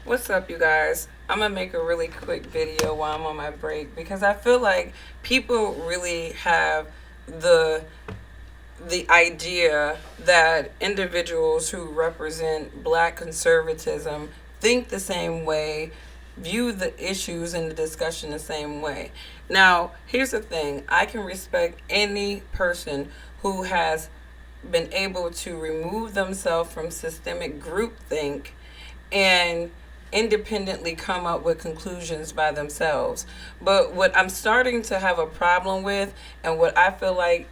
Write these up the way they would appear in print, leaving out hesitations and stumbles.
What's up, you guys? I'm gonna make a really quick video while I'm on my break because I feel like people really have the the idea that individuals who represent black conservatism think the same way, view the issues and the discussion the same way. Now, here's the thing: I can respect any person who has been able to remove themselves from systemic groupthink and independently come up with conclusions by themselves. But what I'm starting to have a problem with, and what I feel like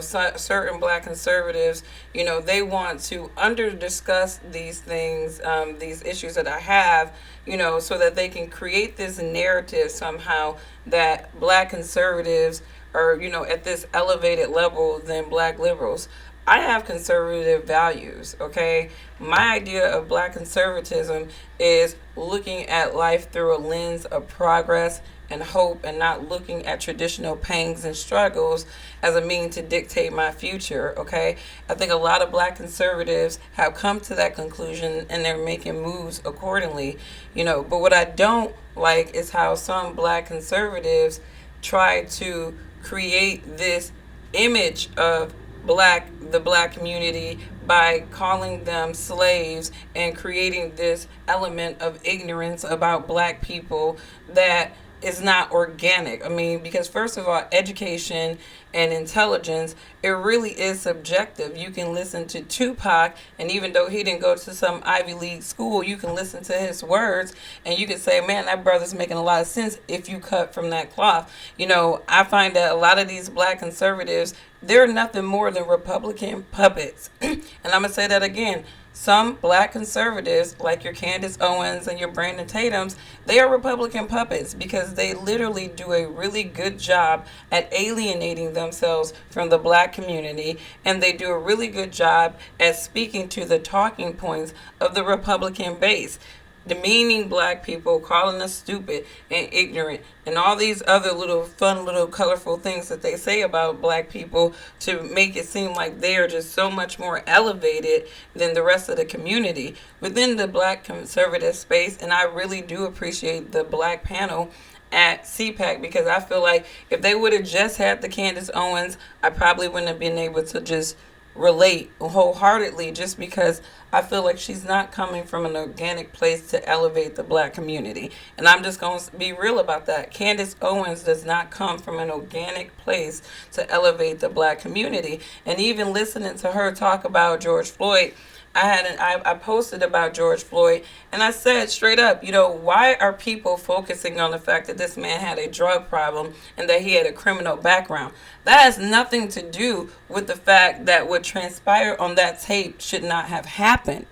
certain black conservatives, they want to under discuss these things, these issues that I have, so that they can create this narrative somehow that black conservatives are, at this elevated level than black liberals. I have conservative values, okay? My idea of black conservatism is looking at life through a lens of progress and hope and not looking at traditional pangs and struggles as a means to dictate my future, okay? I think a lot of black conservatives have come to that conclusion and they're making moves accordingly, but what I don't like is how some black conservatives try to create this image of the black community by calling them slaves and creating this element of ignorance about black people that is not organic. I mean, because first of all, education and intelligence, it really is subjective. You can listen to Tupac, and even though he didn't go to some Ivy League school, you can listen to his words, and you can say, man, that brother's making a lot of sense if you cut from that cloth. I find that a lot of these black conservatives, they're nothing more than Republican puppets. And I'm going to say that again. Some black conservatives, like your Candace Owens and your Brandon Tatums, they are Republican puppets because they literally do a really good job at alienating themselves from the black community, and they do a really good job at speaking to the talking points of the Republican base, demeaning black people, calling us stupid and ignorant, and all these other little fun, little colorful things that they say about black people to make it seem like they are just so much more elevated than the rest of the community within the black conservative space. And I really do appreciate the black panel at CPAC because I feel like if they would have just had the Candace Owens, I probably wouldn't have been able to just relate wholeheartedly, just because I feel like she's not coming from an organic place to elevate the black community. And I'm just going to be real about that. Candace Owens does not come from an organic place to elevate the black community. And even listening to her talk about George Floyd, I posted about George Floyd, and I said straight up, why are people focusing on the fact that this man had a drug problem and that he had a criminal background? That has nothing to do with the fact that what transpired on that tape should not have happened.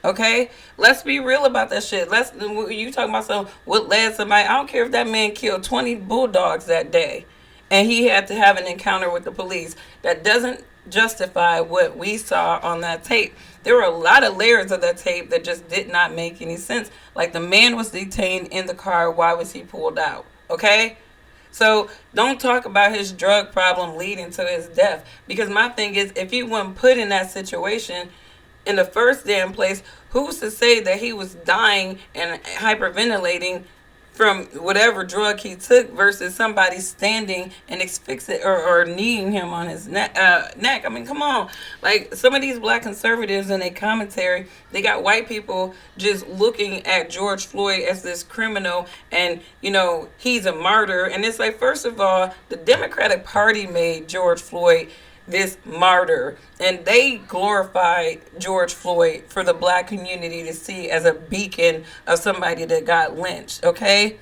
Okay, let's be real about that shit. You talking about what led somebody? I don't care if that man killed 20 bulldogs that day, and he had to have an encounter with the police. That doesn't justify what we saw on that tape. There were a lot of layers of that tape that just did not make any sense. Like, the man was detained in the car. Why was he pulled out? Okay? So don't talk about his drug problem leading to his death. Because my thing is, if he wasn't put in that situation in the first damn place, who's to say that he was dying and hyperventilating from whatever drug he took versus somebody standing and asphyxiating or kneeing him on his neck. I mean, come on. Like, some of these black conservatives in a commentary, they got white people just looking at George Floyd as this criminal and, he's a martyr. And it's like, first of all, the Democratic Party made George Floyd this martyr, and they glorified George Floyd for the black community to see as a beacon of somebody that got lynched. Okay,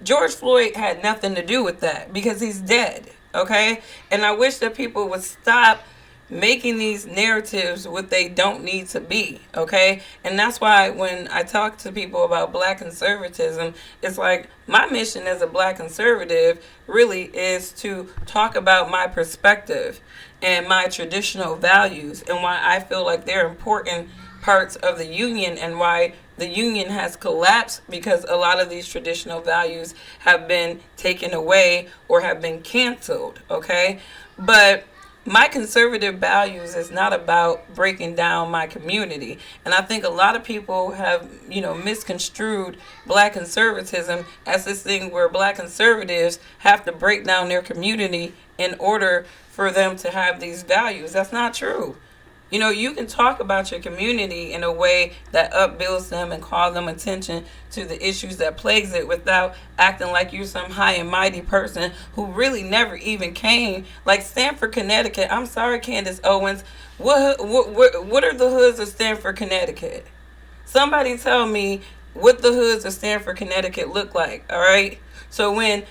George Floyd had nothing to do with that because he's dead. Okay, and I wish that people would stop making these narratives what they don't need to be. Okay, and that's why when I talk to people about black conservatism, it's like my mission as a black conservative really is to talk about my perspective and my traditional values and why I feel like they're important parts of the union and why the union has collapsed because a lot of these traditional values have been taken away or have been canceled. Okay, but my conservative values is not about breaking down my community. And I think a lot of people have, misconstrued black conservatism as this thing where black conservatives have to break down their community in order for them to have these values. That's not true. You can talk about your community in a way that upbuilds them and call them attention to the issues that plagues it without acting like you're some high and mighty person who really never even came. Like Stamford, Connecticut. I'm sorry, Candace Owens. What are the hoods of Stamford, Connecticut? Somebody tell me what the hoods of Stamford, Connecticut look like, all right? So when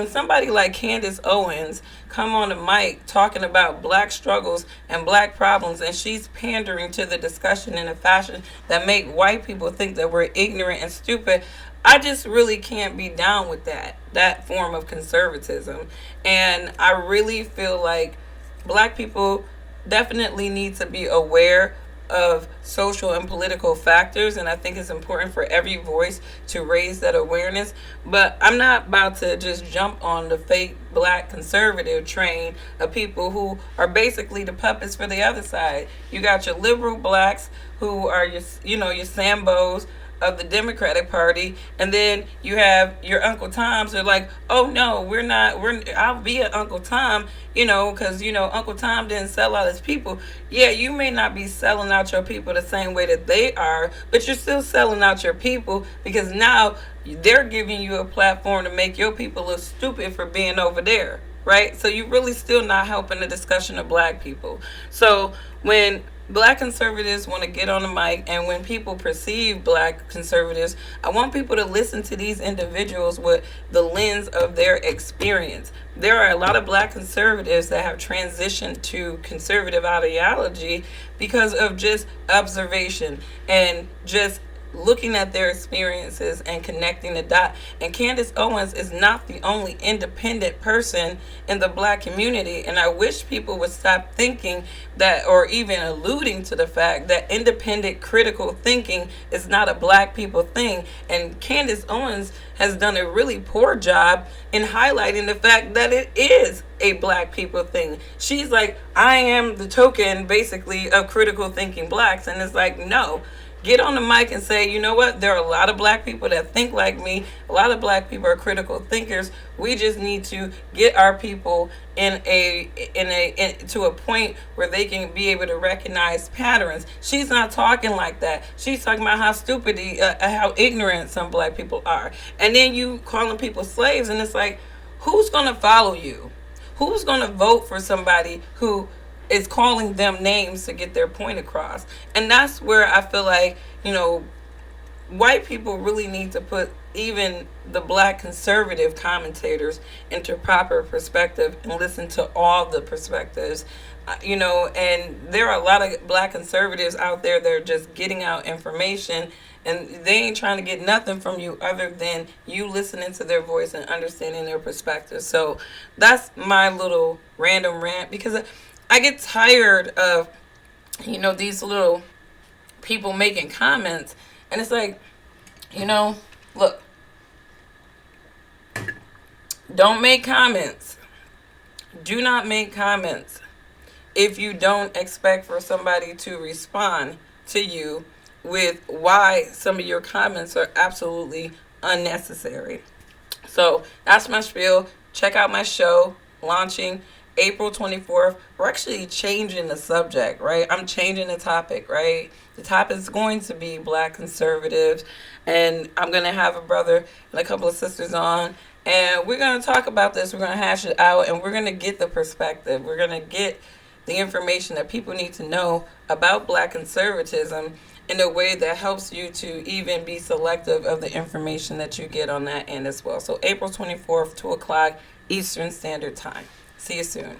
somebody like Candace Owens come on the mic talking about black struggles and black problems, and she's pandering to the discussion in a fashion that make white people think that we're ignorant and stupid, I just really can't be down with that form of conservatism. And I really feel like black people definitely need to be aware of social and political factors, and I think it's important for every voice to raise that awareness. But I'm not about to just jump on the fake black conservative train of people who are basically the puppets for the other side. You got your liberal blacks who are your Sambos of the Democratic Party, and then you have your Uncle Toms. They're like, oh no, I'll be an Uncle Tom, because Uncle Tom didn't sell out his people. Yeah, you may not be selling out your people the same way that they are, but you're still selling out your people, because now they're giving you a platform to make your people look stupid for being over there, right? So you really still not helping the discussion of black people. So when black conservatives want to get on the mic, and when people perceive black conservatives, I want people to listen to these individuals with the lens of their experience. There are a lot of black conservatives that have transitioned to conservative ideology because of just observation and just looking at their experiences and connecting the dot. And Candace Owens is not the only independent person in the black community, and I wish people would stop thinking that, or even alluding to the fact that independent critical thinking is not a black people thing. And Candace Owens has done a really poor job in highlighting the fact that it is a black people thing. She's like, I am the token basically of critical thinking blacks, and it's like, no. Get on the mic and say, you know what? There are a lot of black people that think like me. A lot of black people are critical thinkers. We just need to get our people to a point where they can be able to recognize patterns. She's not talking like that. She's talking about how stupid, how ignorant some black people are. And then you calling people slaves, and it's like, who's going to follow you? Who's going to vote for somebody who is calling them names to get their point across? And that's where I feel like, white people really need to put even the black conservative commentators into proper perspective and listen to all the perspectives. And there are a lot of black conservatives out there that are just getting out information, and they ain't trying to get nothing from you other than you listening to their voice and understanding their perspective. So that's my little random rant, because I get tired of, these little people making comments. And it's like, look, don't make comments. Do not make comments if you don't expect for somebody to respond to you with why some of your comments are absolutely unnecessary. So that's my spiel. Check out my show, launching April 24th. We're actually changing the subject, right? I'm changing the topic, right? The topic is going to be black conservatives, and I'm going to have a brother and a couple of sisters on, and we're going to talk about this. We're going to hash it out, and we're going to get the perspective. We're going to get the information that people need to know about black conservatism in a way that helps you to even be selective of the information that you get on that end as well. So April 24th, 2 o'clock Eastern Standard Time. See you soon.